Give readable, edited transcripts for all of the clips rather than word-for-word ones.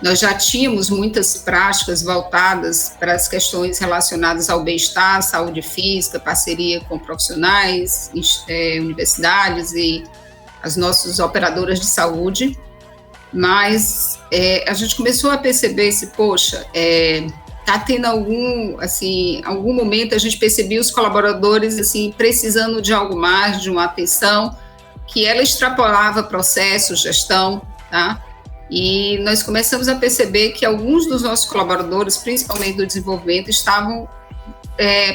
Nós já tínhamos muitas práticas voltadas para as questões relacionadas ao bem-estar, saúde física, parceria com profissionais, universidades e as nossas operadoras de saúde, mas a gente começou a perceber está tendo algum momento a gente percebia os colaboradores assim, precisando de algo mais, de uma atenção, que ela extrapolava processo, gestão, tá? E nós começamos a perceber que alguns dos nossos colaboradores, principalmente do desenvolvimento, estavam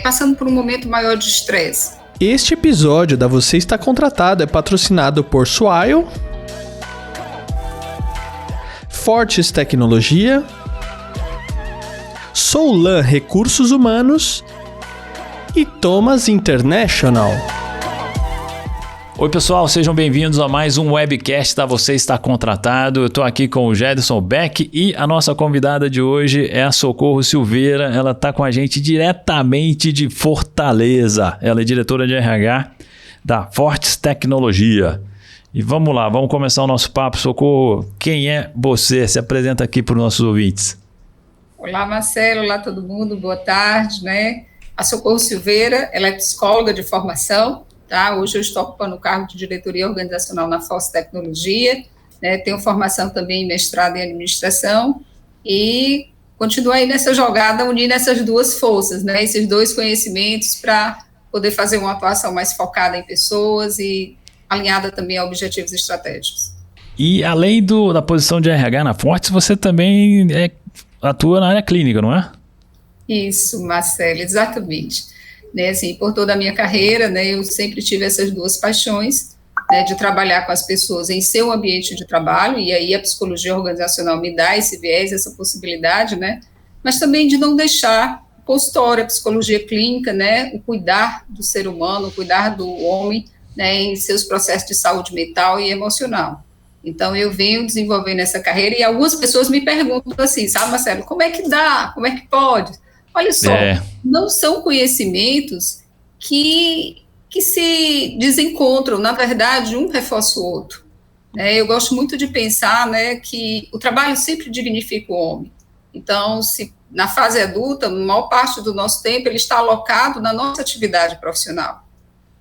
passando por um momento maior de estresse. Este episódio da Você Está Contratado é patrocinado por Swile, Fortes Tecnologia, Soulan Recursos Humanos e Thomas International. Oi pessoal, sejam bem-vindos a mais um webcast da Você Está Contratado. Eu estou aqui com o Gedson Beck e a nossa convidada de hoje é a Socorro Silveira. Ela está com a gente diretamente de Fortaleza. Ela é diretora de RH da Fortes Tecnologia. E vamos lá, vamos começar o nosso papo. Socorro, quem é você? Se apresenta aqui para os nossos ouvintes. Olá Marcelo, olá todo mundo, boa tarde, né? A Socorro Silveira, ela é psicóloga de formação. Tá? Hoje eu estou ocupando o cargo de diretoria organizacional na Fortes Tecnologia, né? Tenho formação também em mestrado em administração e continuo aí nessa jogada, unindo essas duas forças, né? Esses dois conhecimentos para poder fazer uma atuação mais focada em pessoas e alinhada também a objetivos estratégicos. E além da posição de RH na Fortes, você também atua na área clínica, não é? Isso, Marcelo, exatamente. Né, assim, por toda a minha carreira, né, eu sempre tive essas duas paixões, né, de trabalhar com as pessoas em seu ambiente de trabalho, e aí a psicologia organizacional me dá esse viés, essa possibilidade, né, mas também de não deixar o consultório, a psicologia clínica, né, o cuidar do ser humano, o cuidar do homem, né, em seus processos de saúde mental e emocional. Então, eu venho desenvolvendo essa carreira e algumas pessoas me perguntam assim, sabe, Marcelo, como é que dá, como é que pode? Olha só, não são conhecimentos que se desencontram, na verdade, um reforça o outro. Né? Eu gosto muito de pensar, né, que o trabalho sempre dignifica o homem. Então, se na fase adulta, a maior parte do nosso tempo, ele está alocado na nossa atividade profissional.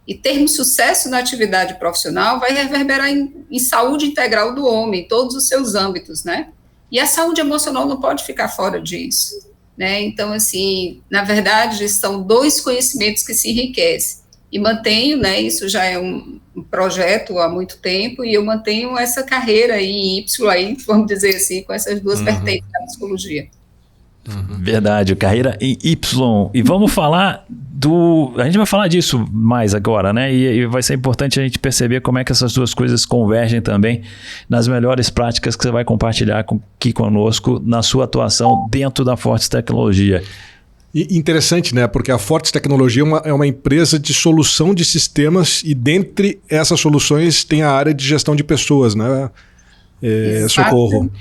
E termos sucesso na atividade profissional vai reverberar em saúde integral do homem, em todos os seus âmbitos, né? E a saúde emocional não pode ficar fora disso. Né? Então, assim, na verdade, são dois conhecimentos que se enriquecem. E mantenho, né, isso já é um projeto há muito tempo, e eu mantenho essa carreira aí em Y, aí, vamos dizer assim, com essas duas vertentes da psicologia. Verdade, carreira em Y. E vamos falar a gente vai falar disso mais agora, né? E vai ser importante a gente perceber como é que essas duas coisas convergem também nas melhores práticas que você vai compartilhar aqui conosco na sua atuação dentro da Fortes Tecnologia. E interessante, né? Porque a Fortes Tecnologia é uma empresa de solução de sistemas e dentre essas soluções tem a área de gestão de pessoas, né? Socorro.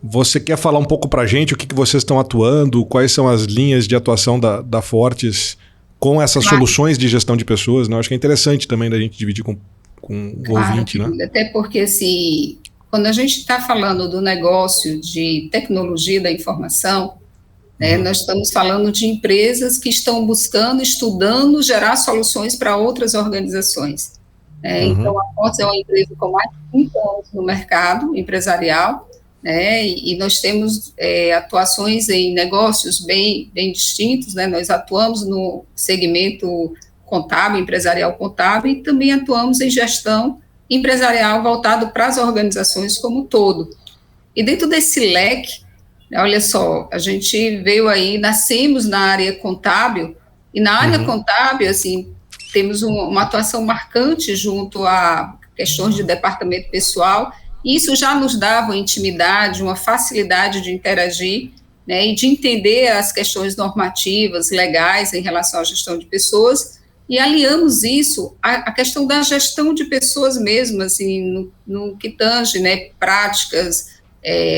Você quer falar um pouco para a gente o que vocês estão atuando, quais são as linhas de atuação da Fortes com essas soluções de gestão de pessoas? Né? Eu acho que é interessante também da gente dividir com o ouvinte. Né? Até porque, assim, quando a gente está falando do negócio de tecnologia da informação, né, nós estamos falando de empresas que estão buscando, estudando, gerar soluções para outras organizações. Então, a Fortes é uma empresa com mais de 30 anos no mercado empresarial, né, e nós temos atuações em negócios bem distintos, né, nós atuamos no segmento contábil, empresarial contábil, e também atuamos em gestão empresarial voltado para as organizações como um todo. E dentro desse leque, né, olha só, a gente veio aí, nascemos na área contábil, e na área contábil, assim, temos uma atuação marcante junto a questões de departamento pessoal. Isso já nos dava uma intimidade, uma facilidade de interagir, né, e de entender as questões normativas, legais em relação à gestão de pessoas, e aliamos isso à questão da gestão de pessoas mesmo, assim, no que tange, né, práticas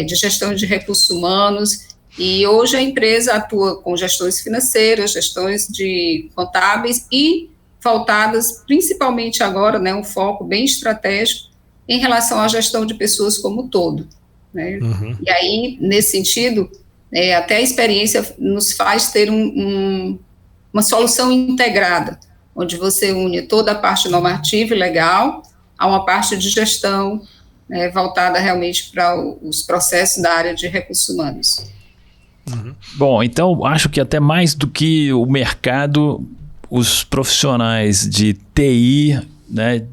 de gestão de recursos humanos, e hoje a empresa atua com gestões financeiras, gestões de contábeis e voltadas principalmente agora, né, um foco bem estratégico em relação à gestão de pessoas como um todo. né? E aí, nesse sentido, até a experiência nos faz ter uma solução integrada, onde você une toda a parte normativa e legal a uma parte de gestão, né, voltada realmente para os processos da área de recursos humanos. Bom, então acho que até mais do que o mercado, os profissionais de TI, né,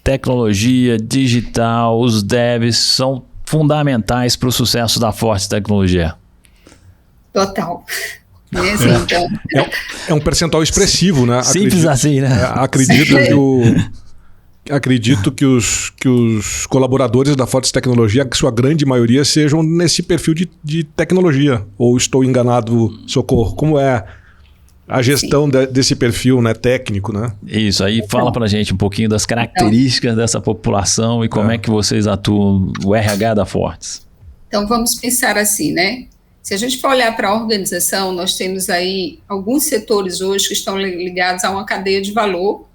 tecnologia, digital, os devs são fundamentais para o sucesso da Fortes Tecnologia. Total. É um percentual expressivo, né? Simples assim, né? Acredito que os colaboradores da Fortes Tecnologia, que sua grande maioria, sejam nesse perfil de tecnologia. Ou estou enganado, Socorro? Como é a gestão desse perfil, né, técnico, né? Isso, aí fala pra gente um pouquinho das características dessa população e como é que vocês atuam, o RH da Fortes. Então, vamos pensar assim, né? Se a gente for olhar para a organização, nós temos aí alguns setores hoje que estão ligados a uma cadeia de valor,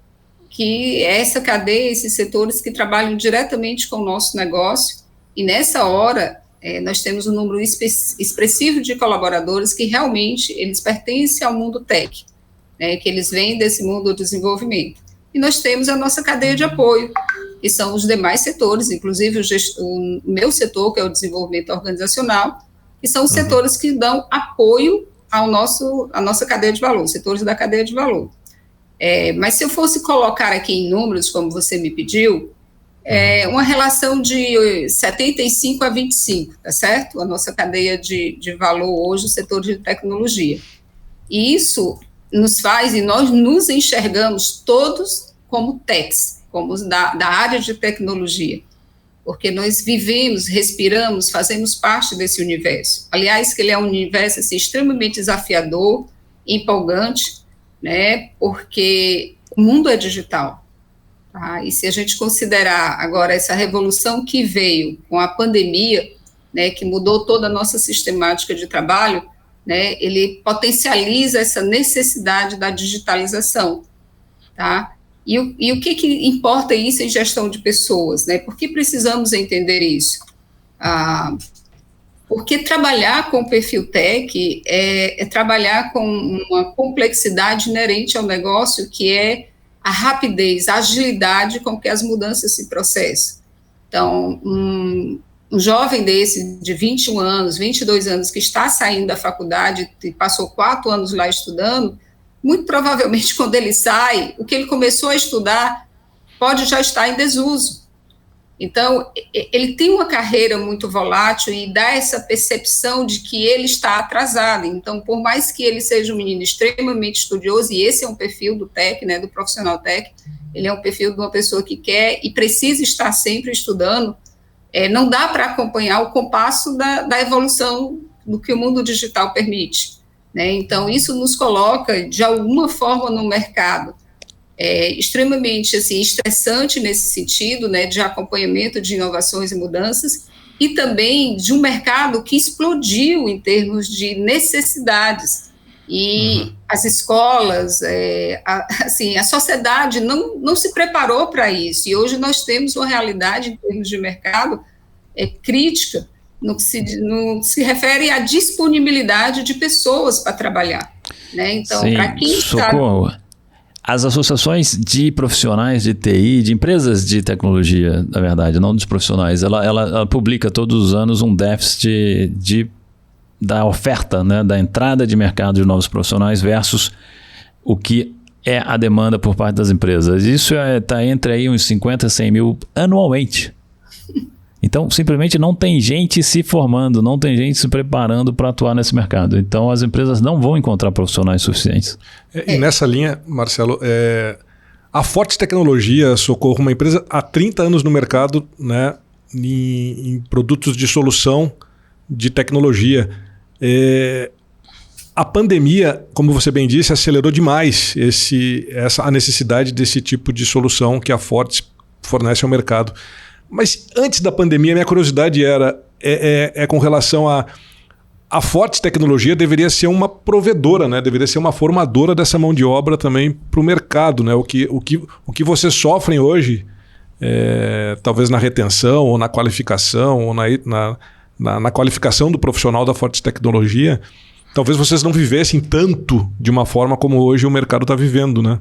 que é essa cadeia, esses setores que trabalham diretamente com o nosso negócio, e nessa hora nós temos um número expressivo de colaboradores que realmente eles pertencem ao mundo tech, né, que eles vêm desse mundo do desenvolvimento. E nós temos a nossa cadeia de apoio, que são os demais setores, inclusive o meu setor, que é o desenvolvimento organizacional, que são os setores que dão apoio à nossa cadeia de valor, setores da cadeia de valor. Mas se eu fosse colocar aqui em números, como você me pediu, uma relação de 75 a 25, tá certo? A nossa cadeia de valor hoje, o setor de tecnologia. E isso nos faz, e nós nos enxergamos todos como techs, como da área de tecnologia, porque nós vivemos, respiramos, fazemos parte desse universo. Aliás, que ele é um universo assim, extremamente desafiador, empolgante, né, porque o mundo é digital. Tá? E se a gente considerar agora essa revolução que veio com a pandemia, né, que mudou toda a nossa sistemática de trabalho, né, ele potencializa essa necessidade da digitalização. Tá? E o que importa isso em gestão de pessoas? Né? Por que precisamos entender isso? Porque trabalhar com perfil tech é trabalhar com uma complexidade inerente ao negócio, que é a rapidez, a agilidade com que as mudanças se processam. Então, um jovem desse, de 21 anos, 22 anos, que está saindo da faculdade e passou 4 anos lá estudando, muito provavelmente, quando ele sai, o que ele começou a estudar pode já estar em desuso. Então, ele tem uma carreira muito volátil e dá essa percepção de que ele está atrasado. Então, por mais que ele seja um menino extremamente estudioso, e esse é um perfil do tech, né, do profissional tech, ele é um perfil de uma pessoa que quer e precisa estar sempre estudando, não dá para acompanhar o compasso da evolução do que o mundo digital permite. Né? Então, isso nos coloca, de alguma forma, no mercado extremamente assim, estressante nesse sentido, né, de acompanhamento de inovações e mudanças, e também de um mercado que explodiu em termos de necessidades. E as escolas, a sociedade não se preparou para isso, e hoje nós temos uma realidade em termos de mercado crítica, no que se refere à disponibilidade de pessoas para trabalhar. Né? Então, para quem Socorro. As associações de profissionais de TI, de empresas de tecnologia, na verdade, não dos profissionais, ela publica todos os anos um déficit da oferta, né, da entrada de mercado de novos profissionais versus o que é a demanda por parte das empresas. Isso está entre aí uns 50 a 100 mil anualmente. Então, simplesmente não tem gente se formando, não tem gente se preparando para atuar nesse mercado. Então, as empresas não vão encontrar profissionais suficientes. E nessa linha, Marcelo, a Fortes Tecnologia, Socorro, uma empresa há 30 anos no mercado, né, em produtos de solução de tecnologia. A pandemia, como você bem disse, acelerou demais a necessidade desse tipo de solução que a Fortes fornece ao mercado. Mas antes da pandemia, minha curiosidade é com relação a Fortes Tecnologia deveria ser uma provedora, né? Deveria ser uma formadora dessa mão de obra também para o mercado. Né? O que vocês sofrem hoje, talvez na retenção, ou na qualificação, ou na qualificação do profissional da Forte Tecnologia, talvez vocês não vivessem tanto de uma forma como hoje o mercado está vivendo, né?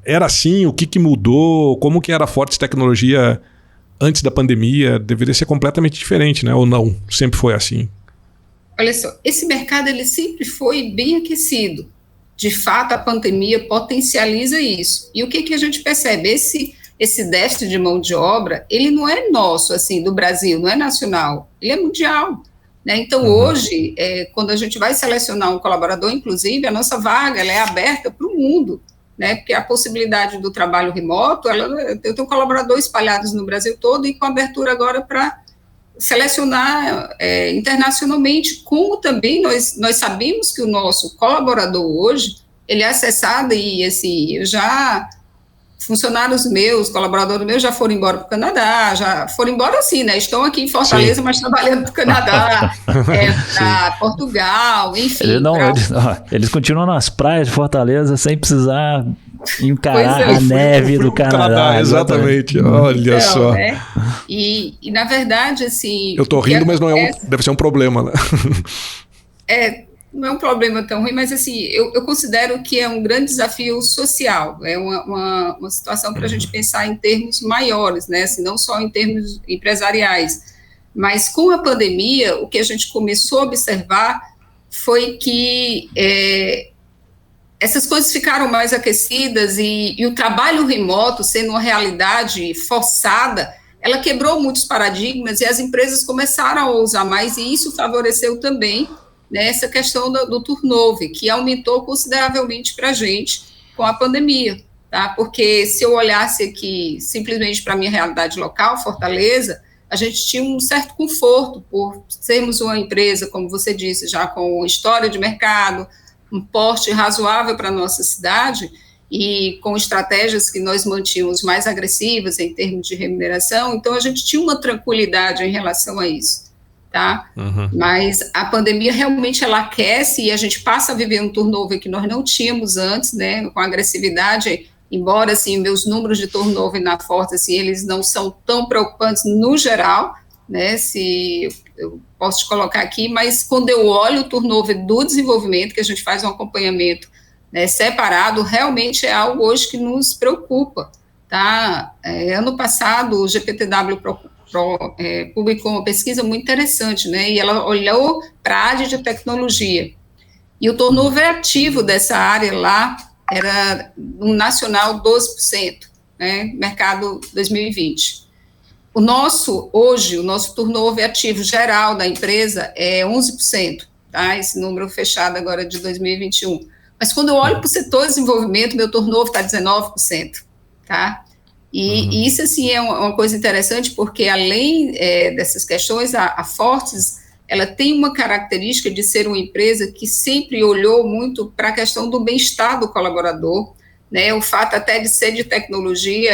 Era assim? O que mudou? Como que era a Forte Tecnologia antes da pandemia? Deveria ser completamente diferente, né? Ou não? Sempre foi assim? Olha só, esse mercado ele sempre foi bem aquecido. De fato, a pandemia potencializa isso. E o que a gente percebe? Esse déficit de mão de obra, ele não é nosso, assim, do Brasil, não é nacional, ele é mundial. Né? Então, hoje, quando a gente vai selecionar um colaborador, inclusive, a nossa vaga ela é aberta para o mundo, né? Porque a possibilidade do trabalho remoto, eu tenho colaboradores espalhados no Brasil todo e com abertura agora para selecionar internacionalmente, como também nós sabemos que o nosso colaborador hoje, ele é acessado e, assim, funcionários meus, colaboradores meus já foram embora para o Canadá, já foram embora assim, né? Estão aqui em Fortaleza, mas trabalhando para o Canadá, para Portugal, enfim. Eles continuam nas praias de Fortaleza sem precisar encarar a neve do Canadá. Exatamente. Olha só. Né? E, na verdade, assim... Eu estou rindo, mas não deve ser um problema, né? Não é um problema tão ruim, mas assim, eu considero que é um grande desafio social, é uma situação para a gente pensar em termos maiores, né, assim, não só em termos empresariais, mas com a pandemia, o que a gente começou a observar foi que essas coisas ficaram mais aquecidas e o trabalho remoto, sendo uma realidade forçada, ela quebrou muitos paradigmas e as empresas começaram a usar mais, e isso favoreceu também nessa questão do turnover, que aumentou consideravelmente para a gente com a pandemia, tá? Porque se eu olhasse aqui simplesmente para a minha realidade local, Fortaleza, a gente tinha um certo conforto por sermos uma empresa, como você disse, já com história de mercado, um porte razoável para a nossa cidade e com estratégias que nós mantínhamos mais agressivas em termos de remuneração, então a gente tinha uma tranquilidade em relação a isso. Tá? Mas a pandemia realmente ela aquece e a gente passa a viver um turnover que nós não tínhamos antes, né, com agressividade, embora, assim, meus números de turnover na Forte, assim, eles não são tão preocupantes no geral, né, se eu posso te colocar aqui, mas quando eu olho o turnover do desenvolvimento, que a gente faz um acompanhamento, né, separado, realmente é algo hoje que nos preocupa, tá? Ano passado, o GPTW publicou uma pesquisa muito interessante, né, e ela olhou para a área de tecnologia, e o turnover ativo dessa área lá era, no nacional, 12%, né, mercado 2020. Hoje, o nosso turnover ativo geral da empresa é 11%, tá, esse número fechado agora de 2021, mas quando eu olho para o setor de desenvolvimento, meu turnover está 19%, tá? E isso, assim, é uma coisa interessante, porque além dessas questões, a Fortes, ela tem uma característica de ser uma empresa que sempre olhou muito para a questão do bem-estar do colaborador, né, o fato até de ser de tecnologia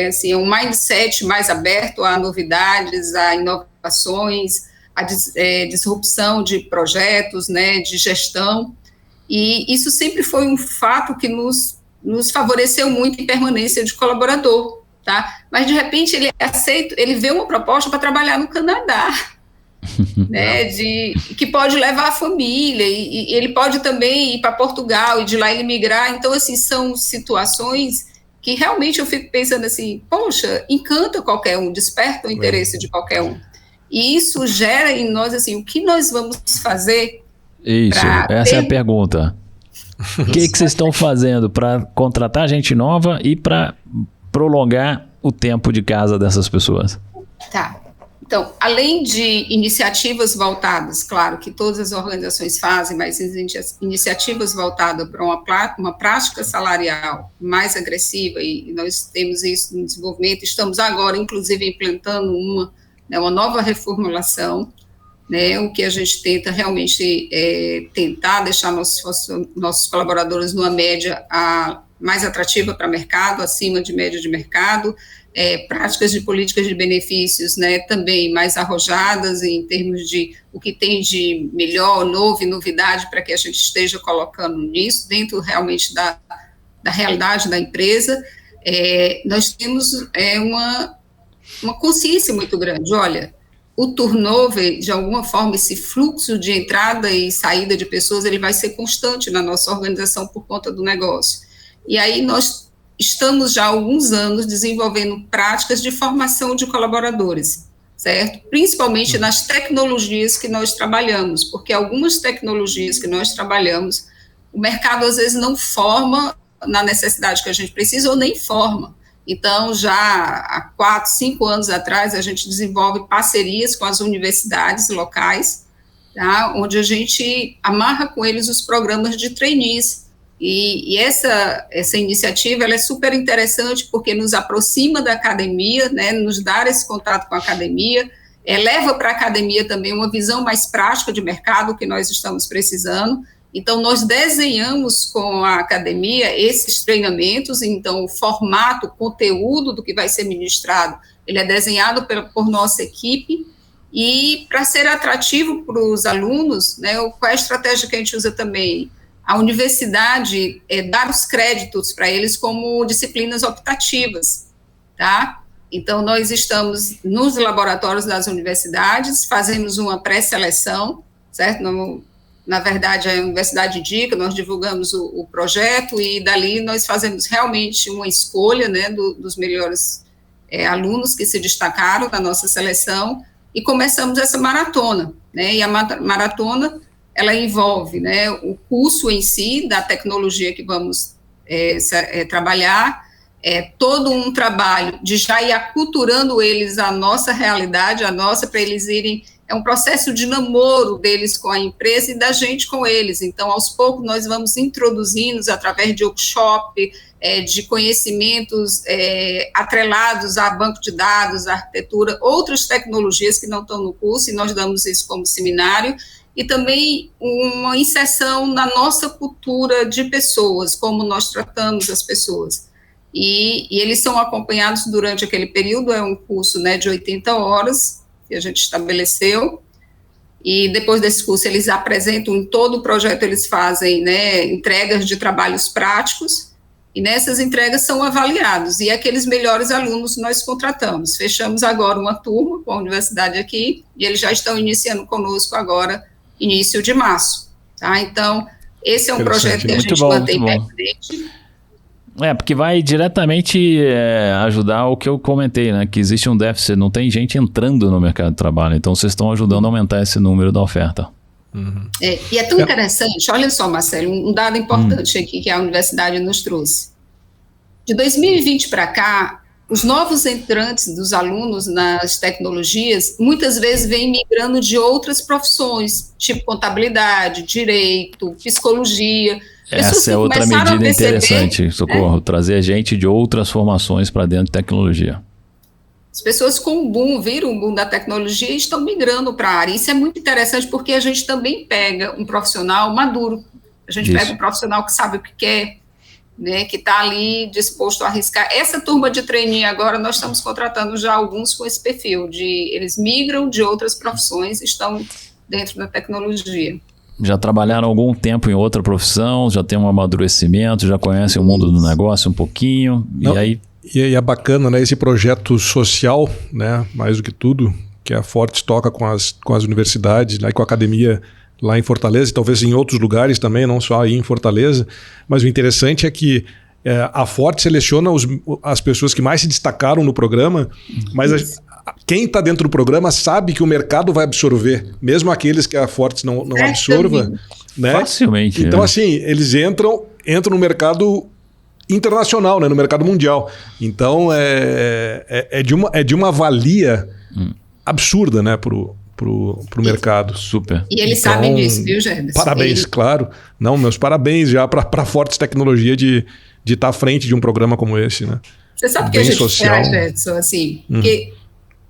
assim, um mindset mais aberto a novidades, a inovações, a disrupção de projetos, né, de gestão, e isso sempre foi um fato que nos favoreceu muito em permanência de colaborador, tá? Mas, de repente, ele vê uma proposta para trabalhar no Canadá, né, que pode levar a família, e ele pode também ir para Portugal, e de lá ele migrar. Então, assim, são situações que realmente eu fico pensando assim, poxa, encanta qualquer um, desperta o interesse de qualquer um. E isso gera em nós, assim, o que nós vamos fazer? Isso, essa é a pergunta. O que vocês estão fazendo para contratar gente nova e para prolongar o tempo de casa dessas pessoas? Tá. Então, além de iniciativas voltadas, claro que todas as organizações fazem, mas iniciativas voltadas para uma prática salarial mais agressiva, e nós temos isso no desenvolvimento, estamos agora, inclusive, implantando uma nova reformulação, né, o que a gente tenta realmente tentar deixar nossos colaboradores numa média mais atrativa para o mercado, acima de média de mercado, práticas de políticas de benefícios, né, também mais arrojadas em termos de o que tem de melhor, novo e novidade para que a gente esteja colocando nisso, dentro realmente da realidade da empresa. Nós temos uma consciência muito grande, olha, o turnover, de alguma forma, esse fluxo de entrada e saída de pessoas, ele vai ser constante na nossa organização por conta do negócio. E aí nós estamos já há alguns anos desenvolvendo práticas de formação de colaboradores, certo? Principalmente nas tecnologias que nós trabalhamos, porque algumas tecnologias que nós trabalhamos, o mercado às vezes não forma na necessidade que a gente precisa ou nem forma. Então, já há 4, 5 anos atrás, a gente desenvolve parcerias com as universidades locais, tá? Onde a gente amarra com eles os programas de trainees. E essa iniciativa ela é super interessante porque nos aproxima da academia, né, nos dá esse contato com a academia, leva para a academia também uma visão mais prática de mercado que nós estamos precisando. Então, nós desenhamos com a academia esses treinamentos, então o formato, o conteúdo do que vai ser ministrado, ele é desenhado por nossa equipe, e para ser atrativo para os alunos, né, qual é a estratégia que a gente usa também? A universidade dar os créditos para eles como disciplinas optativas, tá? Então, nós estamos nos laboratórios das universidades, fazemos uma pré-seleção, certo? Na verdade, a universidade indica, nós divulgamos o projeto e dali nós fazemos realmente uma escolha, né, dos melhores alunos que se destacaram na nossa seleção e começamos essa maratona, né, e a maratona, ela envolve, né, o curso em si, da tecnologia que vamos trabalhar, todo um trabalho de já ir aculturando eles à nossa realidade, para eles irem. É um processo de namoro deles com a empresa e da gente com eles. Então, aos poucos, nós vamos introduzindo, através de workshop, de conhecimentos atrelados a banco de dados, a arquitetura, outras tecnologias que não estão no curso, e nós damos isso como seminário, e também uma inserção na nossa cultura de pessoas, como nós tratamos as pessoas. E eles são acompanhados durante aquele período, é um curso, né, de 80 horas, que a gente estabeleceu, e depois desse curso eles apresentam, em todo o projeto eles fazem, né, entregas de trabalhos práticos, e nessas entregas são avaliados, e aqueles melhores alunos nós contratamos. Fechamos agora uma turma com a universidade aqui, e eles já estão iniciando conosco agora, início de março, tá? Então, esse é um projeto que a gente mantém permanente. Porque vai diretamente ajudar o que eu comentei, né? Que existe um déficit, não tem gente entrando no mercado de trabalho, então vocês estão ajudando a aumentar esse número da oferta. Uhum. E é tão interessante, olha só, Marcelo, um dado importante aqui que a universidade nos trouxe. De 2020 para cá, os novos entrantes dos alunos nas tecnologias, muitas vezes vêm migrando de outras profissões, tipo contabilidade, direito, psicologia. Essa é outra medida interessante, Socorro, trazer gente de outras formações para dentro de tecnologia. As pessoas com o boom, viram o boom da tecnologia e estão migrando para a área. Isso é muito interessante porque a gente também pega um profissional maduro, a gente pega um profissional que sabe o que quer, né, que está ali disposto a arriscar. Essa turma de trainee agora, nós estamos contratando já alguns com esse perfil, eles migram de outras profissões, estão dentro da tecnologia. Já trabalharam algum tempo em outra profissão, já tem um amadurecimento, já conhecem o mundo do negócio um pouquinho, Não, e aí... E é bacana, né, esse projeto social, né, mais do que tudo, que a Fortes toca com as universidades, né, com a academia lá em Fortaleza, e talvez em outros lugares também, não só aí em Fortaleza, mas o interessante é que a Fortes seleciona as pessoas que mais se destacaram no programa, mas quem está dentro do programa sabe que o mercado vai absorver, mesmo aqueles que a Fortes não absorva, né? Facilmente. Então, assim, eles entram no mercado internacional, né? No mercado mundial. Então, é de uma valia absurda, né? Pro mercado. Super. E eles sabem disso, viu, Gerson? Parabéns, claro. Não, meus parabéns já para a Fortes Tecnologia de estar à frente de um programa como esse, né? Você sabe o que a gente espera, Gerson, assim, porque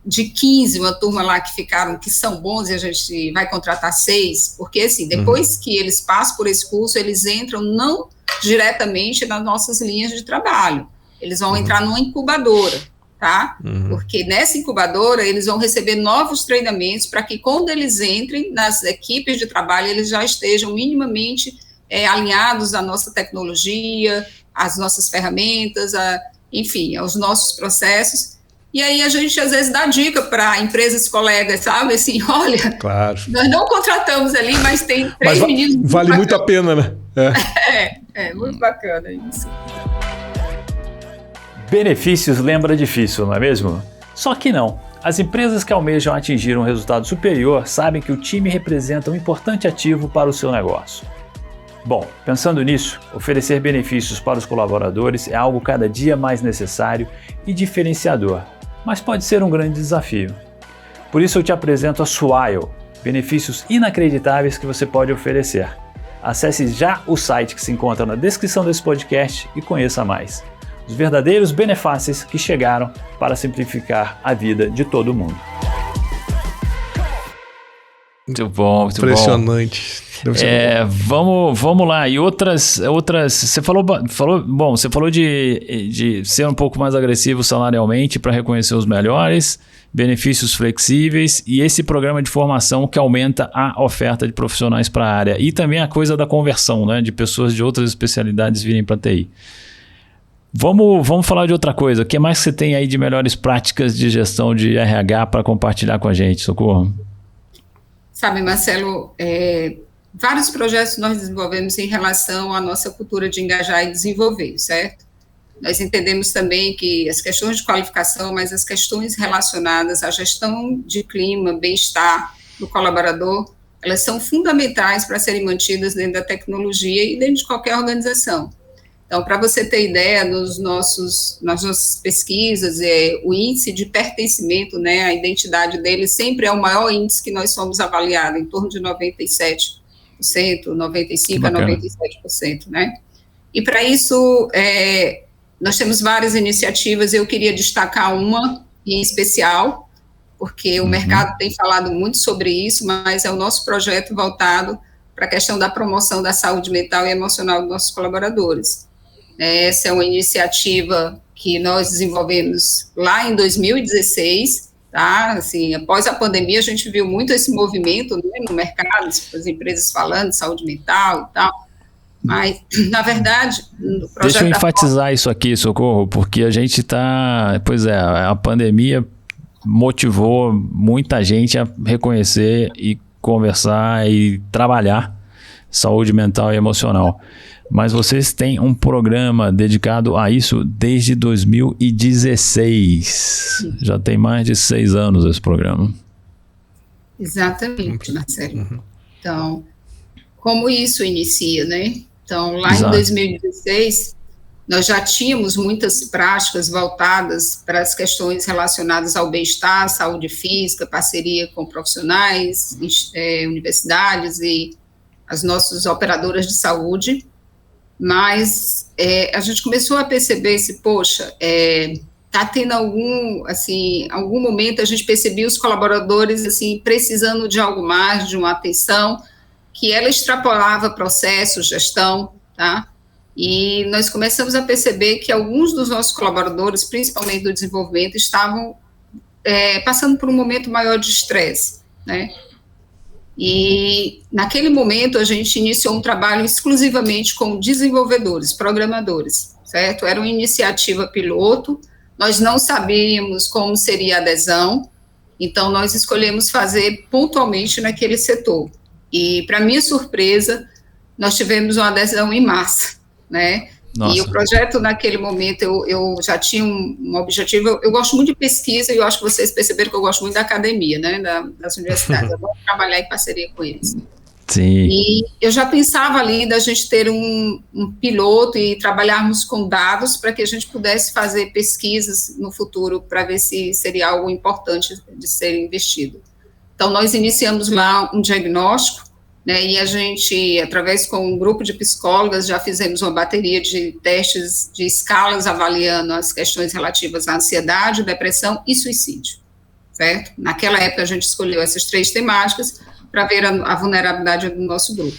de 15, uma turma lá que são bons, e a gente vai contratar 6, porque assim, depois que eles passam por esse curso, eles entram não diretamente nas nossas linhas de trabalho, eles vão entrar numa incubadora, tá? Porque nessa incubadora eles vão receber novos treinamentos para que quando eles entrem nas equipes de trabalho, eles já estejam minimamente alinhados à nossa tecnologia, às nossas ferramentas, enfim, aos nossos processos. E aí a gente, às vezes, dá dica para empresas colegas, sabe? Assim, olha, Claro. nós não contratamos ali, mas tem 3 Mas meninos. vale muito a pena, né? Muito bacana isso. Benefícios lembra difícil, não é mesmo? Só que não. As empresas que almejam atingir um resultado superior sabem que o time representa um importante ativo para o seu negócio. Bom, pensando nisso, oferecer benefícios para os colaboradores é algo cada dia mais necessário e diferenciador, mas pode ser um grande desafio. Por isso eu te apresento a Swile, benefícios inacreditáveis que você pode oferecer. Acesse já o site que se encontra na descrição desse podcast e conheça mais. Os verdadeiros benefícios que chegaram para simplificar a vida de todo mundo. Muito bom, muito impressionante. Bom. Vamos lá. E outras. Você falou de ser um pouco mais agressivo salarialmente para reconhecer os melhores, benefícios flexíveis e esse programa de formação que aumenta a oferta de profissionais para a área. E também a coisa da conversão, né, de pessoas de outras especialidades virem para a TI. Vamos falar de outra coisa. O que mais você tem aí de melhores práticas de gestão de RH para compartilhar com a gente, Socorro? Sabe, Marcelo, vários projetos nós desenvolvemos em relação à nossa cultura de engajar e desenvolver, certo? Nós entendemos também que as questões de qualificação, mas as questões relacionadas à gestão de clima, bem-estar do colaborador, elas são fundamentais para serem mantidas dentro da tecnologia e dentro de qualquer organização. Então, para você ter ideia, nas nossas pesquisas, o índice de pertencimento, né, a identidade dele sempre é o maior índice que nós somos avaliados, em torno de 97%, 95% a 97%, né? E para isso, nós temos várias iniciativas, eu queria destacar uma em especial, porque o mercado tem falado muito sobre isso, mas é o nosso projeto voltado para a questão da promoção da saúde mental e emocional dos nossos colaboradores. Essa é uma iniciativa que nós desenvolvemos lá em 2016, tá? Assim, após a pandemia, a gente viu muito esse movimento, né, no mercado, as empresas falando de saúde mental e tal, mas, na verdade, o projeto... Deixa eu enfatizar isso aqui, Socorro, porque a gente está... Pois é, a pandemia motivou muita gente a reconhecer e conversar e trabalhar saúde mental e emocional. Mas vocês têm um programa dedicado a isso desde 2016. Já tem mais de 6 anos esse programa. Exatamente, Marcelo. Então, como isso inicia, né? Então, lá em 2016, nós já tínhamos muitas práticas voltadas para as questões relacionadas ao bem-estar, saúde física, parceria com profissionais, universidades e as nossas operadoras de saúde. Mas a gente começou a perceber está tendo algum momento a gente percebia os colaboradores, assim, precisando de algo mais, de uma atenção, que ela extrapolava processo, gestão, tá? E nós começamos a perceber que alguns dos nossos colaboradores, principalmente do desenvolvimento, estavam passando por um momento maior de estresse, né? E, naquele momento, a gente iniciou um trabalho exclusivamente com desenvolvedores, programadores, certo? Era uma iniciativa piloto, nós não sabíamos como seria a adesão, então nós escolhemos fazer pontualmente naquele setor. E, para minha surpresa, nós tivemos uma adesão em massa, né? Nossa. E o projeto, naquele momento, eu já tinha um objetivo. Eu gosto muito de pesquisa e eu acho que vocês perceberam que eu gosto muito da academia, né, das universidades. Eu gosto de trabalhar em parceria com eles. Sim. E eu já pensava ali da gente ter um piloto e trabalharmos com dados para que a gente pudesse fazer pesquisas no futuro para ver se seria algo importante de ser investido. Então, nós iniciamos lá um diagnóstico, né, e a gente, através com um grupo de psicólogas, já fizemos uma bateria de testes de escalas avaliando as questões relativas à ansiedade, depressão e suicídio, certo? Naquela época a gente escolheu essas 3 temáticas para ver a vulnerabilidade do nosso grupo.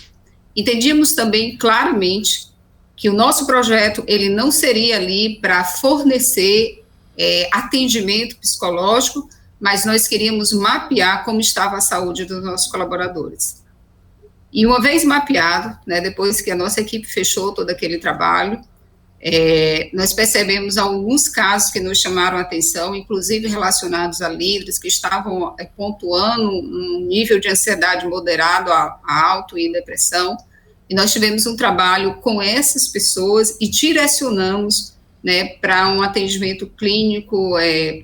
Entendíamos também claramente que o nosso projeto, ele não seria ali para fornecer atendimento psicológico, mas nós queríamos mapear como estava a saúde dos nossos colaboradores. E uma vez mapeado, né, depois que a nossa equipe fechou todo aquele trabalho, Nós percebemos alguns casos que nos chamaram a atenção, inclusive relacionados a líderes que estavam pontuando um nível de ansiedade moderado a alto e depressão, e nós tivemos um trabalho com essas pessoas e direcionamos, né, para um atendimento clínico,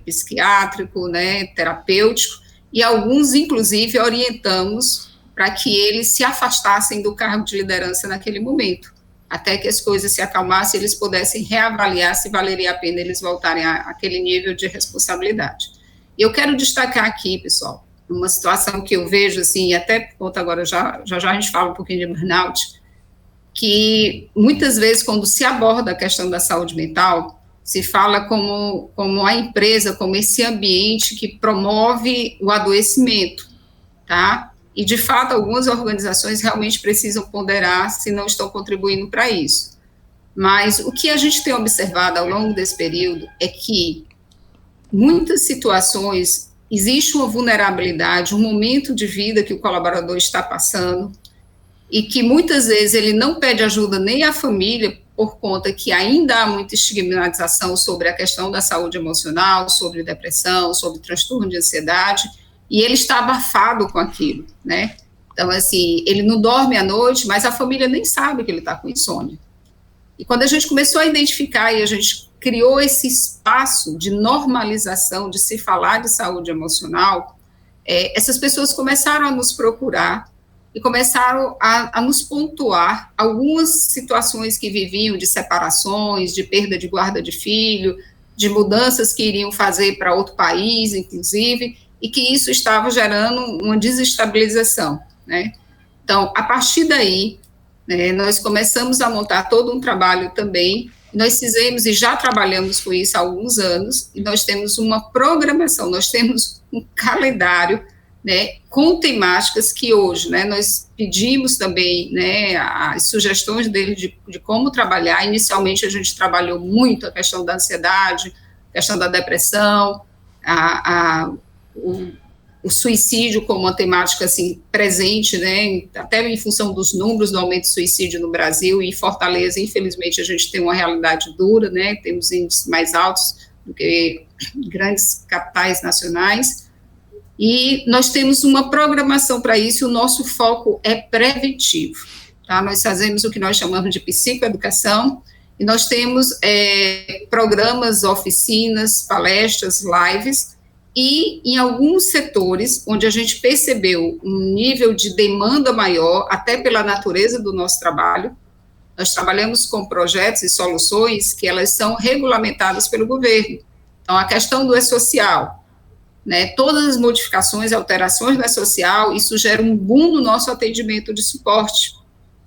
psiquiátrico, né, terapêutico, e alguns, inclusive, orientamos para que eles se afastassem do cargo de liderança naquele momento, até que as coisas se acalmassem, eles pudessem reavaliar se valeria a pena eles voltarem àquele nível de responsabilidade. E eu quero destacar aqui, pessoal, uma situação que eu vejo, assim, até por conta agora, já a gente fala um pouquinho de burnout, que muitas vezes, quando se aborda a questão da saúde mental, se fala como a empresa, como esse ambiente que promove o adoecimento, tá? E, de fato, algumas organizações realmente precisam ponderar se não estão contribuindo para isso. Mas o que a gente tem observado ao longo desse período é que, muitas situações, existe uma vulnerabilidade, um momento de vida que o colaborador está passando, e que muitas vezes ele não pede ajuda nem à família, por conta que ainda há muita estigmatização sobre a questão da saúde emocional, sobre depressão, sobre transtorno de ansiedade, e ele está abafado com aquilo, né? Então, assim, ele não dorme à noite, mas a família nem sabe que ele está com insônia. E quando a gente começou a identificar e a gente criou esse espaço de normalização, de se falar de saúde emocional, essas pessoas começaram a nos procurar e começaram a nos pontuar algumas situações que viviam de separações, de perda de guarda de filho, de mudanças que iriam fazer para outro país, inclusive, e que isso estava gerando uma desestabilização, né? Então, a partir daí, né, nós começamos a montar todo um trabalho também, nós fizemos e já trabalhamos com isso há alguns anos, e nós temos uma programação, nós temos um calendário, né, com temáticas que hoje, né, nós pedimos também, né, as sugestões dele de como trabalhar. Inicialmente a gente trabalhou muito a questão da ansiedade, a questão da depressão, o suicídio como uma temática, assim, presente, né, até em função dos números do aumento do suicídio no Brasil. E em Fortaleza, infelizmente, a gente tem uma realidade dura, né, temos índices mais altos do que grandes capitais nacionais, e nós temos uma programação para isso, e o nosso foco é preventivo, tá? Nós fazemos o que nós chamamos de psicoeducação, e nós temos programas, oficinas, palestras, lives, e em alguns setores onde a gente percebeu um nível de demanda maior, até pela natureza do nosso trabalho, nós trabalhamos com projetos e soluções que elas são regulamentadas pelo governo. Então, a questão do E-Social, né, todas as modificações, alterações do E-Social, isso gera um boom no nosso atendimento de suporte.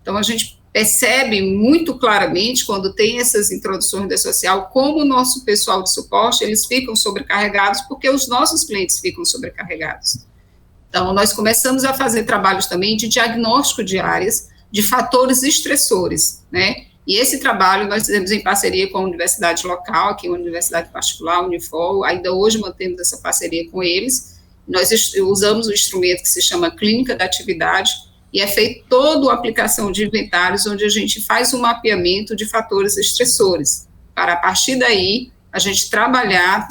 Então, a gente percebe muito claramente, quando tem essas introduções do E-Social, como o nosso pessoal de suporte, eles ficam sobrecarregados, porque os nossos clientes ficam sobrecarregados. Então, nós começamos a fazer trabalhos também de diagnóstico de áreas, de fatores estressores, né, e esse trabalho nós fizemos em parceria com a universidade local, aqui uma universidade particular, a Unifor, ainda hoje mantemos essa parceria com eles. Nós usamos um instrumento que se chama Clínica da Atividade, e é feita toda a aplicação de inventários, onde a gente faz um mapeamento de fatores estressores, para, a partir daí, a gente trabalhar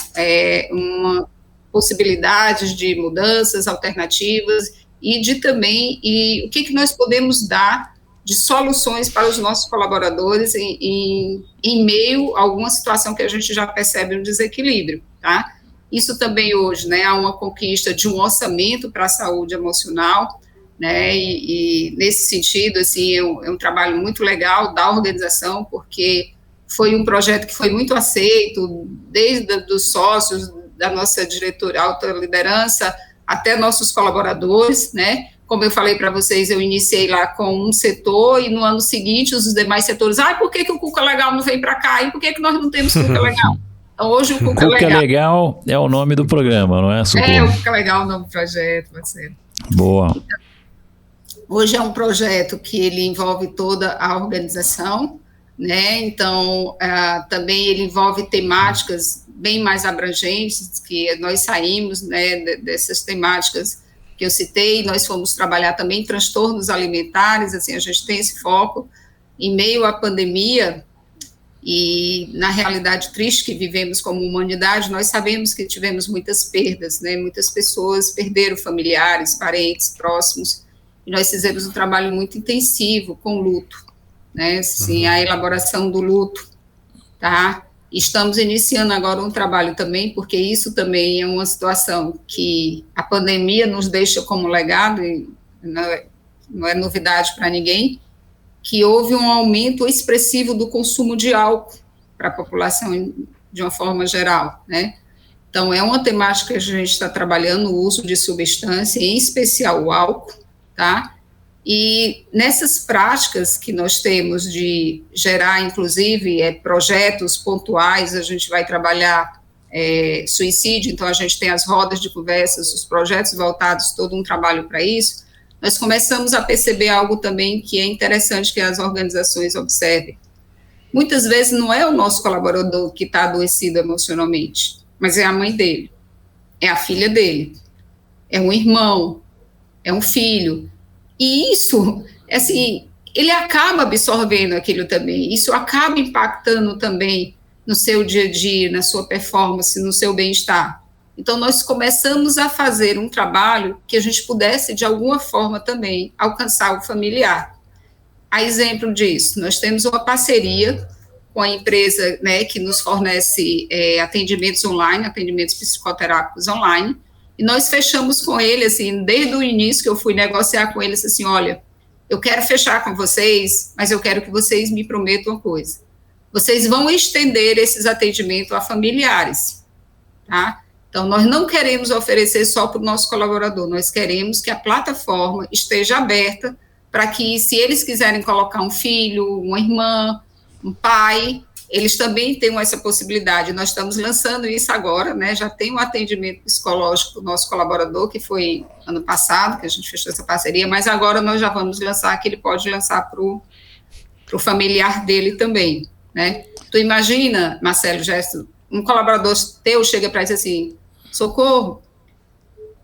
uma possibilidades de mudanças, alternativas, e de também, o que nós podemos dar de soluções para os nossos colaboradores em meio a alguma situação que a gente já percebe um desequilíbrio, tá? Isso também hoje, né, há uma conquista de um orçamento para a saúde emocional, né, e nesse sentido, assim, é um trabalho muito legal da organização, porque foi um projeto que foi muito aceito, desde os sócios da nossa diretoria, alta liderança, até nossos colaboradores, né. Como eu falei para vocês, eu iniciei lá com um setor, e no ano seguinte os demais setores, por que o Cuca Legal não vem para cá? E por que nós não temos Cuca Legal? Então, hoje o Cuca Legal é o nome do programa, não é, Socorro? O Cuca Legal é o nome do projeto, parceiro. Boa. Então, hoje é um projeto que ele envolve toda a organização, né? Então, também ele envolve temáticas bem mais abrangentes, que nós saímos, né, dessas temáticas que eu citei. Nós fomos trabalhar também transtornos alimentares, assim, a gente tem esse foco. Em meio à pandemia, E na realidade triste que vivemos como humanidade, nós sabemos que tivemos muitas perdas, né? Muitas pessoas perderam familiares, parentes próximos, e nós fizemos um trabalho muito intensivo com luto, né? Sim, a elaboração do luto, tá? Estamos iniciando agora um trabalho também, porque isso também é uma situação que a pandemia nos deixa como legado, e não é novidade para ninguém, que houve um aumento expressivo do consumo de álcool para a população de uma forma geral, né? Então, é uma temática que a gente está trabalhando, o uso de substância, em especial o álcool, tá? E nessas práticas que nós temos de gerar, inclusive, projetos pontuais, a gente vai trabalhar suicídio, então a gente tem as rodas de conversas, os projetos voltados, todo um trabalho para isso. Nós começamos a perceber algo também que é interessante que as organizações observem. Muitas vezes não é o nosso colaborador que está adoecido emocionalmente, mas é a mãe dele, é a filha dele, é um irmão, é um filho. E isso, assim, ele acaba absorvendo aquilo também, isso acaba impactando também no seu dia a dia, na sua performance, no seu bem-estar. Então, nós começamos a fazer um trabalho que a gente pudesse, de alguma forma, também alcançar o familiar. A exemplo disso, nós temos uma parceria com a empresa, né, que nos fornece atendimentos online, atendimentos psicoterápicos online, e nós fechamos com ele, assim, desde o início que eu fui negociar com eles, assim, olha, eu quero fechar com vocês, mas eu quero que vocês me prometam uma coisa. Vocês vão estender esses atendimentos a familiares, tá? Então, nós não queremos oferecer só para o nosso colaborador, nós queremos que a plataforma esteja aberta para que, se eles quiserem colocar um filho, uma irmã, um pai, eles também tenham essa possibilidade. Nós estamos lançando isso agora, né? Já tem um atendimento psicológico do nosso colaborador, que foi ano passado, que a gente fechou essa parceria, mas agora nós já vamos lançar, que ele pode lançar para o familiar dele também, né? Tu imagina, Marcelo Gesto, um colaborador teu chega para dizer assim, socorro,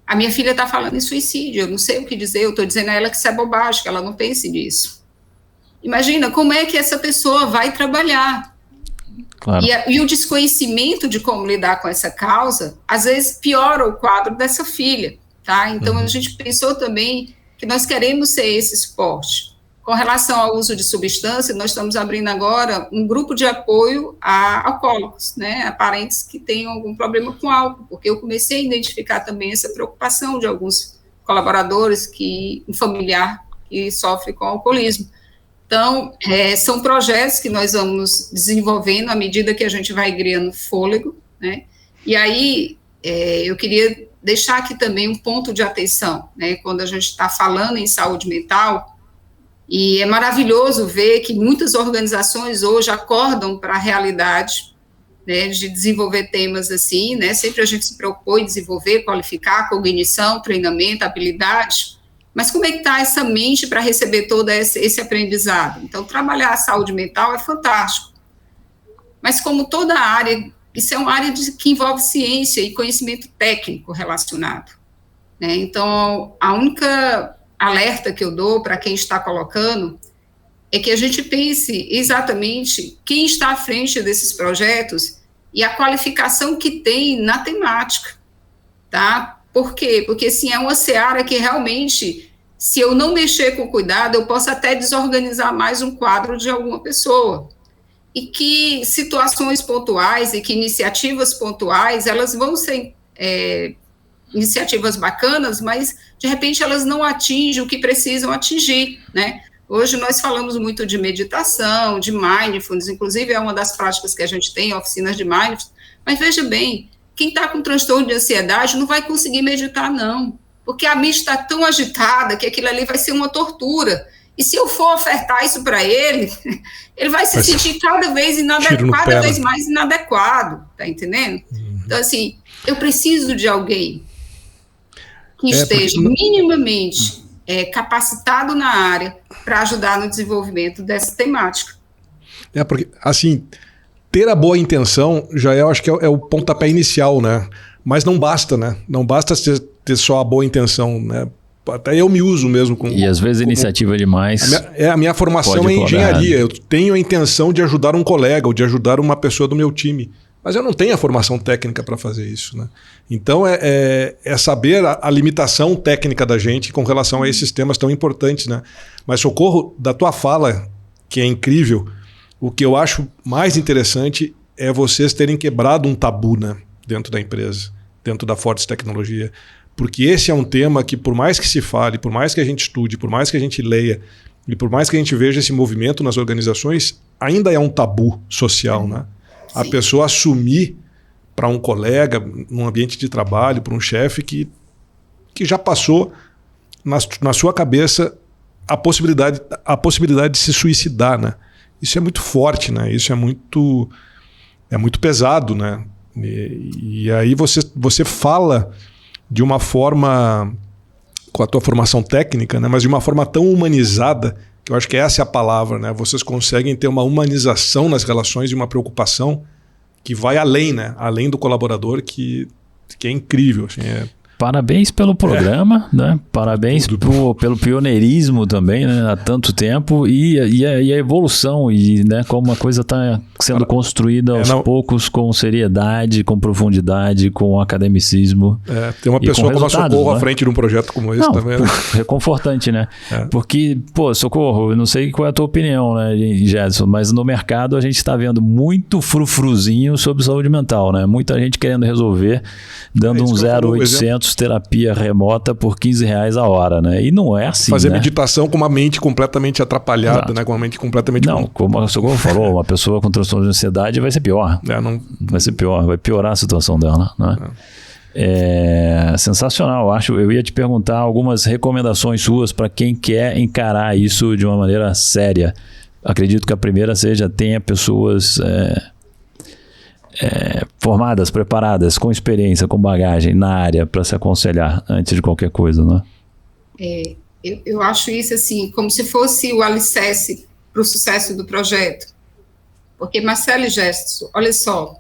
a minha filha está falando em suicídio, eu não sei o que dizer, eu estou dizendo a ela que isso é bobagem, que ela não pense nisso. Imagina, como é que essa pessoa vai trabalhar? Claro. E o desconhecimento de como lidar com essa causa, às vezes piora o quadro dessa filha, tá? Então, a gente pensou também que nós queremos ser esse suporte. Com relação ao uso de substância, nós estamos abrindo agora um grupo de apoio a alcoólicos, né, a parentes que tenham algum problema com álcool, porque eu comecei a identificar também essa preocupação de alguns colaboradores, um familiar que sofre com alcoolismo. Então, são projetos que nós vamos desenvolvendo à medida que a gente vai criando fôlego, né, e aí eu queria deixar aqui também um ponto de atenção, né, quando a gente está falando em saúde mental. E é maravilhoso ver que muitas organizações hoje acordam para a realidade, né, de desenvolver temas assim, né, sempre a gente se preocupou em desenvolver, qualificar, cognição, treinamento, habilidade, mas como é que está essa mente para receber todo esse aprendizado? Então, trabalhar a saúde mental é fantástico, mas como toda área, isso é uma área que envolve ciência e conhecimento técnico relacionado, né, então, a única alerta que eu dou para quem está colocando é que a gente pense exatamente quem está à frente desses projetos e a qualificação que tem na temática, tá? Por quê? Porque, assim, é uma seara que realmente, se eu não mexer com cuidado, eu posso até desorganizar mais um quadro de alguma pessoa. E que situações pontuais e que iniciativas pontuais, elas vão ser iniciativas bacanas, mas, de repente, elas não atingem o que precisam atingir, né? Hoje nós falamos muito de meditação, de mindfulness, inclusive é uma das práticas que a gente tem, oficinas de mindfulness, mas veja bem, quem está com transtorno de ansiedade não vai conseguir meditar, não, porque a mente está tão agitada que aquilo ali vai ser uma tortura, e se eu for ofertar isso para ele, ele vai se sentir cada vez mais inadequado, tá entendendo? Então, assim, eu preciso de alguém que esteja minimamente capacitado na área para ajudar no desenvolvimento dessa temática. Porque, assim, ter a boa intenção já eu acho que é o pontapé inicial, né? Mas não basta, né? Não basta ter só a boa intenção, né? Até eu me uso mesmo. E às vezes iniciativa demais. A minha formação é em engenharia. Eu tenho a intenção de ajudar um colega ou de ajudar uma pessoa do meu time. Mas eu não tenho a formação técnica para fazer isso, né? Então é saber a limitação técnica da gente com relação a esses temas tão importantes, né? Mas, Socorro, da tua fala, que é incrível, o que eu acho mais interessante é vocês terem quebrado um tabu, né, dentro da empresa, dentro da Fortes Tecnologia. Porque esse é um tema que, por mais que se fale, por mais que a gente estude, por mais que a gente leia e por mais que a gente veja esse movimento nas organizações, ainda é um tabu social, né? Sim. A pessoa assumir para um colega, num ambiente de trabalho, para um chefe que já passou na sua cabeça a possibilidade de se suicidar, né? Isso é muito forte, né? Isso é muito pesado, né? E aí você fala de uma forma, com a tua formação técnica, né? Mas de uma forma tão humanizada, que eu acho que essa é a palavra, né? Vocês conseguem ter uma humanização nas relações e uma preocupação que vai além, né? Além do colaborador, que é incrível. Assim, Parabéns pelo programa, né? Parabéns pelo pioneirismo também, né? Há tanto tempo e a evolução e, né, como a coisa está sendo construída aos poucos, com seriedade, com profundidade, com academicismo. Tem uma pessoa como a Socorro, né, à frente de um projeto como esse também. Né? Reconfortante, né? Porque, Socorro, eu não sei qual é a tua opinião, né, Gedson, mas no mercado a gente está vendo muito frufruzinho sobre saúde mental, né? Muita gente querendo resolver, dando um 0800 terapia remota por R$15 a hora, né? E não é assim, fazer né? Meditação com uma mente completamente atrapalhada, né? Com uma mente completamente... Não, como a Socorro falou, uma pessoa com transtorno de ansiedade vai ser pior. Vai ser pior, vai piorar a situação dela, né? É sensacional, acho. Eu ia te perguntar algumas recomendações suas para quem quer encarar isso de uma maneira séria. Acredito que a primeira seja tenha pessoas... formadas, preparadas, com experiência, com bagagem na área para se aconselhar antes de qualquer coisa, né? Eu acho isso assim, como se fosse o alicerce para o sucesso do projeto. Porque, Marcelo e Gerson, olha só,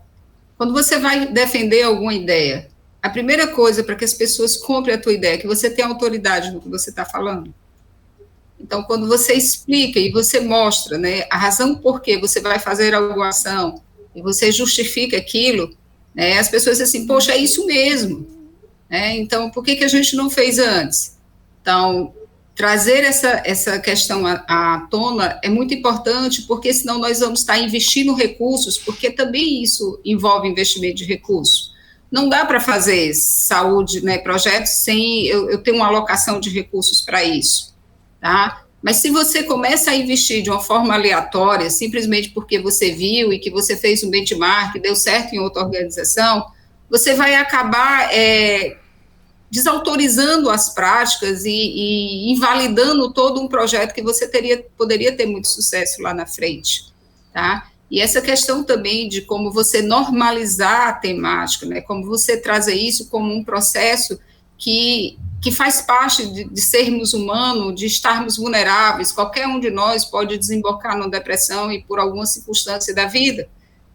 quando você vai defender alguma ideia, a primeira coisa para que as pessoas comprem a tua ideia é que você tem autoridade no que você está falando. Então, quando você explica e você mostra, né, a razão por que você vai fazer alguma ação, e você justifica aquilo, né, as pessoas dizem assim, poxa, é isso mesmo, né, então por que a gente não fez antes? Então, trazer essa questão à tona é muito importante, porque senão nós vamos estar investindo recursos, porque também isso envolve investimento de recursos. Não dá para fazer saúde, né, projetos sem eu ter uma alocação de recursos para isso, tá? Mas se você começa a investir de uma forma aleatória, simplesmente porque você viu e que você fez um benchmark, deu certo em outra organização, você vai acabar desautorizando as práticas e invalidando todo um projeto que você poderia ter muito sucesso lá na frente, tá? E essa questão também de como você normalizar a temática, né, como você trazer isso como um processo que faz parte de sermos humanos, de estarmos vulneráveis, qualquer um de nós pode desembocar numa depressão e por alguma circunstância da vida.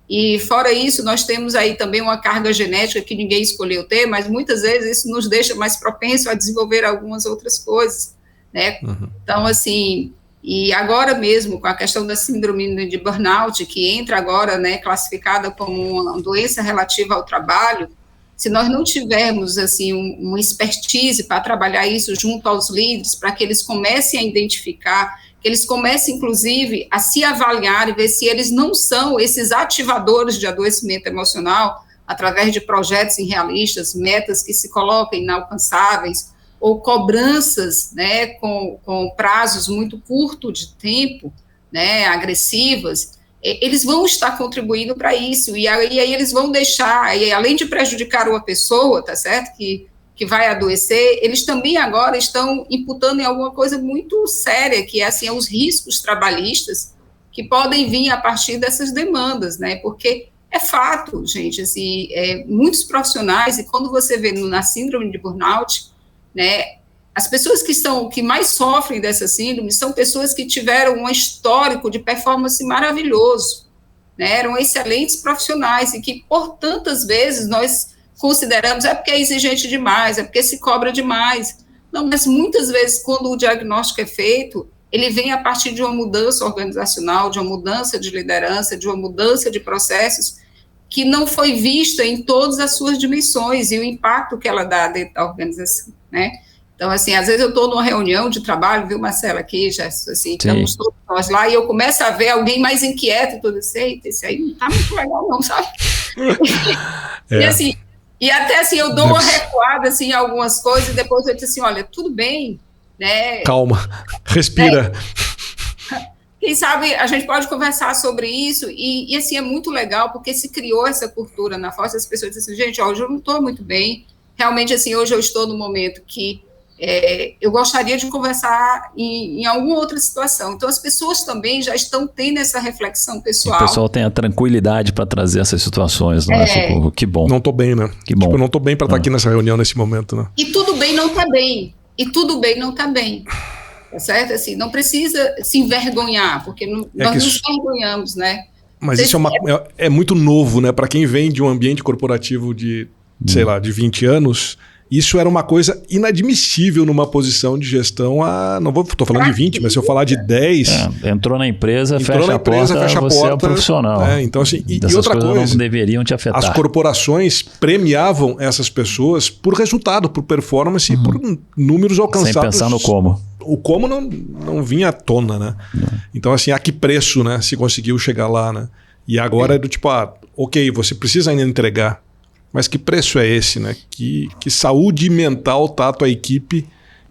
E fora isso, nós temos aí também uma carga genética que ninguém escolheu ter, mas muitas vezes isso nos deixa mais propenso a desenvolver algumas outras coisas, né? Então, assim, e agora mesmo, com a questão da síndrome de burnout, que entra agora, né, classificada como uma doença relativa ao trabalho, se nós não tivermos, assim, uma expertise para trabalhar isso junto aos líderes, para que eles comecem a identificar, que eles comecem, inclusive, a se avaliar e ver se eles não são esses ativadores de adoecimento emocional, através de projetos irrealistas, metas que se colocam inalcançáveis, ou cobranças, né, com prazos muito curtos de tempo, né, agressivas, eles vão estar contribuindo para isso, e aí eles vão deixar, e além de prejudicar uma pessoa, tá certo, que vai adoecer, eles também agora estão imputando em alguma coisa muito séria, que é assim, os riscos trabalhistas que podem vir a partir dessas demandas, né, porque é fato, gente, assim, muitos profissionais, e quando você vê na síndrome de burnout, né, as pessoas que mais sofrem dessa síndrome são pessoas que tiveram um histórico de performance maravilhoso, né, eram excelentes profissionais e que, por tantas vezes, nós consideramos, porque é exigente demais, é porque se cobra demais, Não, mas muitas vezes, quando o diagnóstico é feito, ele vem a partir de uma mudança organizacional, de uma mudança de liderança, de uma mudança de processos, que não foi vista em todas as suas dimensões e o impacto que ela dá dentro da organização, né? Então, assim, às vezes eu estou numa reunião de trabalho, viu, Marcela, aqui, já, assim, estamos todos nós lá, e eu começo a ver alguém mais inquieto, e tudo assim, esse aí não está muito legal não, sabe? E assim, e até assim, eu dou uma recuada, assim, em algumas coisas, e depois eu disse assim, olha, tudo bem, né? Calma, respira. Quem sabe a gente pode conversar sobre isso, e assim, é muito legal, porque se criou essa cultura na Forte, as pessoas dizem assim, gente, hoje eu não estou muito bem, realmente, assim, hoje eu estou no momento que eu gostaria de conversar em alguma outra situação. Então, as pessoas também já estão tendo essa reflexão pessoal. O pessoal tem a tranquilidade para trazer essas situações, não é, Socorro? Que bom. Não estou bem, né? Que bom. Tipo, não estou bem para estar aqui nessa reunião nesse momento, né? E tudo bem não está bem. E tudo bem não está bem. Tá certo? Assim, não precisa se envergonhar, porque nós nos envergonhamos, né? Mas isso é muito novo, né? Para quem vem de um ambiente corporativo de, sei lá, de 20 anos... Isso era uma coisa inadmissível numa posição de gestão estou falando de 20, mas se eu falar de 10... entrou na empresa, fecha a porta, você é um profissional. Então, assim, e outra coisa, não deveriam te afetar. As corporações premiavam essas pessoas por resultado, por performance e por números alcançados. Sem pensar no como. O como não vinha à tona, né? Então, assim, a que preço, né, se conseguiu chegar lá, né? E agora é do tipo, ok, você precisa ainda entregar. Mas que preço é esse, né? Que saúde mental tá a tua equipe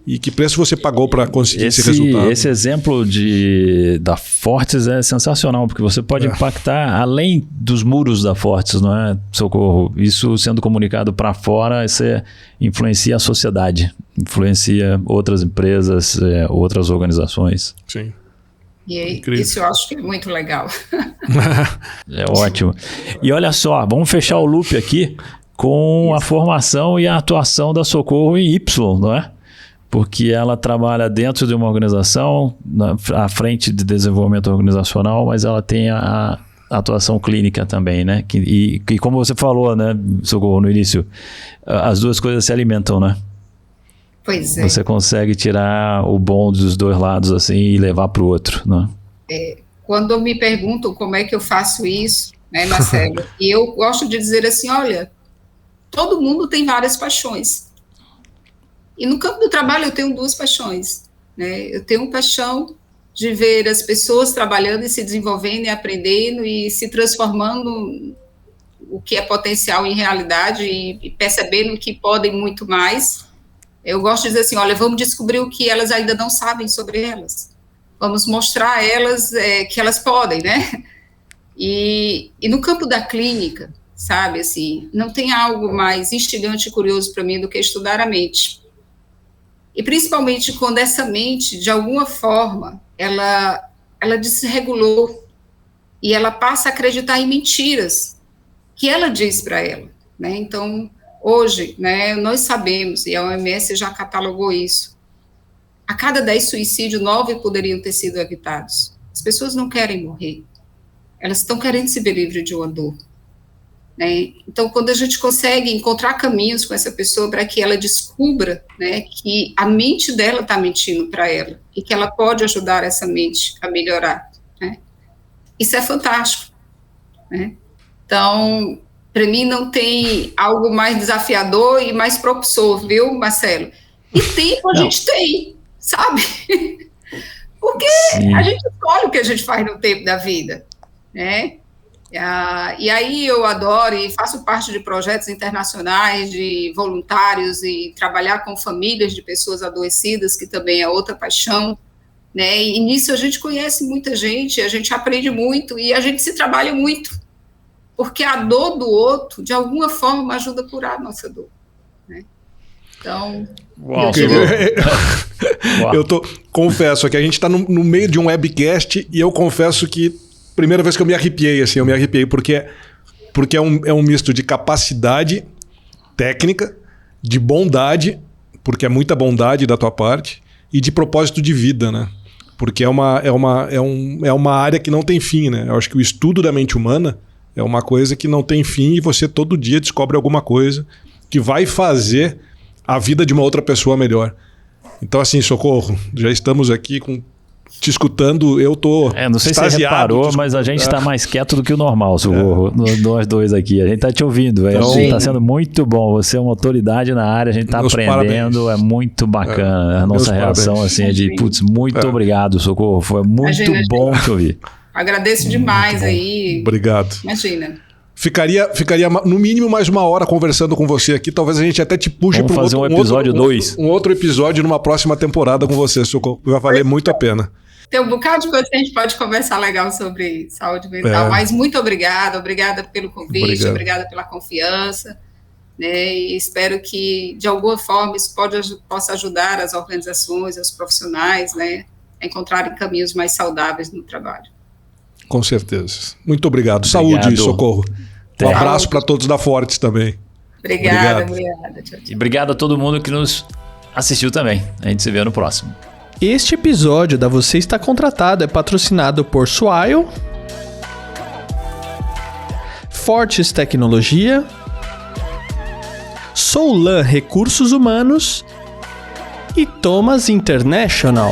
e que preço você pagou para conseguir esse resultado? Esse exemplo da Fortes é sensacional, porque você pode impactar além dos muros da Fortes, não é, Socorro? Isso sendo comunicado para fora, você influencia a sociedade, influencia outras empresas, outras organizações. Sim. E isso eu acho que é muito legal. É ótimo. E olha só, vamos fechar o loop aqui com a formação e a atuação da Socorro em Y, não é? Porque ela trabalha dentro de uma organização, à frente de desenvolvimento organizacional, mas ela tem a atuação clínica também, né? E como você falou, né, Socorro, no início, as duas coisas se alimentam, né? Pois é. Você consegue tirar o bom dos dois lados assim e levar para o outro, né? Quando me perguntam como é que eu faço isso, né, Marcelo, e eu gosto de dizer assim, olha, todo mundo tem várias paixões. E no campo do trabalho eu tenho duas paixões, né? Eu tenho paixão de ver as pessoas trabalhando e se desenvolvendo e aprendendo e se transformando o que é potencial em realidade e percebendo que podem muito mais. Eu gosto de dizer assim, olha, vamos descobrir o que elas ainda não sabem sobre elas. Vamos mostrar a elas que elas podem, né? E no campo da clínica, sabe, assim, não tem algo mais instigante e curioso para mim do que estudar a mente. E principalmente quando essa mente, de alguma forma, ela desregulou e ela passa a acreditar em mentiras que ela diz para ela, né? Então, hoje, né, nós sabemos, e a OMS já catalogou isso, a cada 10 suicídios, 9 poderiam ter sido evitados. As pessoas não querem morrer, elas estão querendo se ver livres de uma dor. Né? Então, quando a gente consegue encontrar caminhos com essa pessoa para que ela descubra, né, que a mente dela está mentindo para ela e que ela pode ajudar essa mente a melhorar, né? Isso é fantástico. Né? Então, para mim não tem algo mais desafiador e mais promissor, viu, Marcelo? E tempo a gente tem, sabe? Porque a gente escolhe o que a gente faz no tempo da vida, né? E aí eu adoro e faço parte de projetos internacionais de voluntários e trabalhar com famílias de pessoas adoecidas, que também é outra paixão, né? E nisso a gente conhece muita gente, a gente aprende muito e a gente se trabalha muito, porque a dor do outro, de alguma forma, ajuda a curar a nossa dor, né? Então... Uau, confesso que a gente está no meio de um webcast e eu confesso que primeira vez que eu me arrepiei, assim, porque é um misto de capacidade técnica, de bondade, porque é muita bondade da tua parte, e de propósito de vida, né? Porque é uma área que não tem fim, né? Eu acho que o estudo da mente humana é uma coisa que não tem fim e você todo dia descobre alguma coisa que vai fazer a vida de uma outra pessoa melhor. Então, assim, Socorro, já estamos aqui te escutando, eu tô não sei se você reparou, mas a gente está mais quieto do que o normal, Socorro. Nós dois aqui. A gente está te ouvindo, velho. Está sendo muito bom. Você é uma autoridade na área, a gente está aprendendo. Parabéns. É muito bacana. A nossa reação assim, é de, muito obrigado, Socorro. Foi muito bom te ouvir. Agradeço demais aí. Obrigado. Imagina. Ficaria no mínimo mais uma hora conversando com você aqui. Talvez a gente até te puxe para fazer um episódio 2. Um outro episódio numa próxima temporada com você, Socorro. Vai valer muito a pena. Tem um bocado de coisa que a gente pode conversar legal sobre saúde mental, mas muito obrigada pelo convite, obrigada pela confiança, né? E espero que, de alguma forma, isso possa ajudar as organizações, os profissionais, né, a encontrarem caminhos mais saudáveis no trabalho. Com certeza. Muito obrigado. Saúde e Socorro. Um abraço para todos da Fortes também. Obrigada. Tchau, tchau. E obrigado a todo mundo que nos assistiu também. A gente se vê no próximo. Este episódio da Você Está Contratado é patrocinado por Swile, Fortes Tecnologia, Soulan Recursos Humanos e Thomas International.